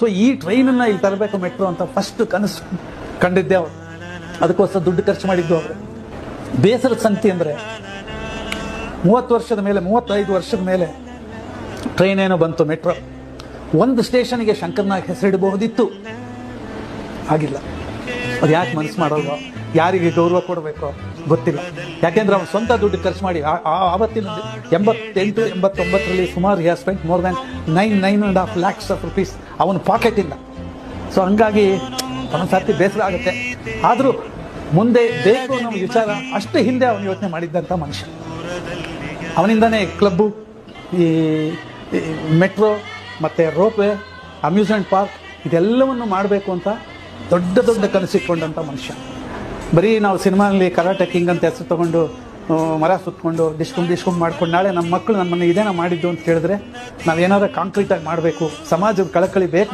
So ಈ ಟ್ರೈನನ್ನು ಇಲ್ಲಿ ತರಬೇಕು ಮೆಟ್ರೋ ಅಂತ ಫಸ್ಟ್ ಕನಸು ಕಂಡಿದ್ದೆ ಅವರು. ಅದಕ್ಕೋಸ್ಕರ ದುಡ್ಡು ಖರ್ಚು ಮಾಡಿದ್ದು ಅವರು. ಬೇಸರದ ಸಂಗತಿ ಅಂದರೆ 35 ವರ್ಷದ ಮೇಲೆ ಟ್ರೈನ್ ಏನೋ ಬಂತು ಮೆಟ್ರೋ. ಒಂದು ಸ್ಟೇಷನ್ಗೆ ಶಂಕರ್ನಾಗ್ ಹೆಸರಿಡಬಹುದಿತ್ತು, ಆಗಿಲ್ಲ. ಅದು ಯಾಕೆ ಮನಸ್ಸು ಮಾಡೋಲ್ವ, ಯಾರಿಗೆ ಗೌರವ ಕೊಡಬೇಕು ಗೊತ್ತಿಲ್ಲ. ಯಾಕೆಂದ್ರೆ ಅವನು ಸ್ವಂತ ದುಡ್ಡು ಖರ್ಚು ಮಾಡಿ ಆವತ್ತಿನ 88-89ರಲ್ಲಿ ಸುಮಾರು he has spent more than 9.5 lakhs of rupees ಅವನ ಪಾಕೆಟಿಂದ. ಸೊ ಹಂಗಾಗಿ ಒಂದೊಂದು ಸರ್ತಿ ಬೇಸರ ಆಗುತ್ತೆ. ಆದರೂ ಮುಂದೆ ಬೇಕು ಅನ್ನೋ ವಿಚಾರ ಅಷ್ಟು ಹಿಂದೆ ಅವನು ಯೋಚನೆ ಮಾಡಿದ್ದಂಥ ಮನುಷ್ಯ. ಅವನಿಂದನೇ ಕ್ಲಬ್ಬು, ಈ ಮೆಟ್ರೋ ಮತ್ತು ರೋಪ್ವೇ, ಅಮ್ಯೂಸ್ಮೆಂಟ್ ಪಾರ್ಕ್ ಇದೆಲ್ಲವನ್ನು ಮಾಡಬೇಕು ಅಂತ ದೊಡ್ಡ ಕನಸಿಟ್ಕೊಂಡಂಥ ಮನುಷ್ಯ. ಬರೀ ನಾವು ಸಿನಿಮಾನಲ್ಲಿ ಕರಾಟೆ ಕಿಂಗ್ ಅಂತ ಹೆಸರು ತೊಗೊಂಡು ಮರ ಸುತ್ತಕೊಂಡು ಡಿಸ್ಕಮ್ ಮಾಡ್ಕೊಂಡು ನಾಳೆ ನಮ್ಮ ಮಕ್ಕಳು ನಮ್ಮನ್ನು ಇದೇನ ಮಾಡಿದ್ದು ಅಂತ ಕೇಳಿದ್ರೆ ನಾವೇನಾದ್ರೂ ಕಾಂಕ್ರೀಟಾಗಿ ಮಾಡಬೇಕು, ಸಮಾಜದ ಕಳಕಳಿ ಬೇಕು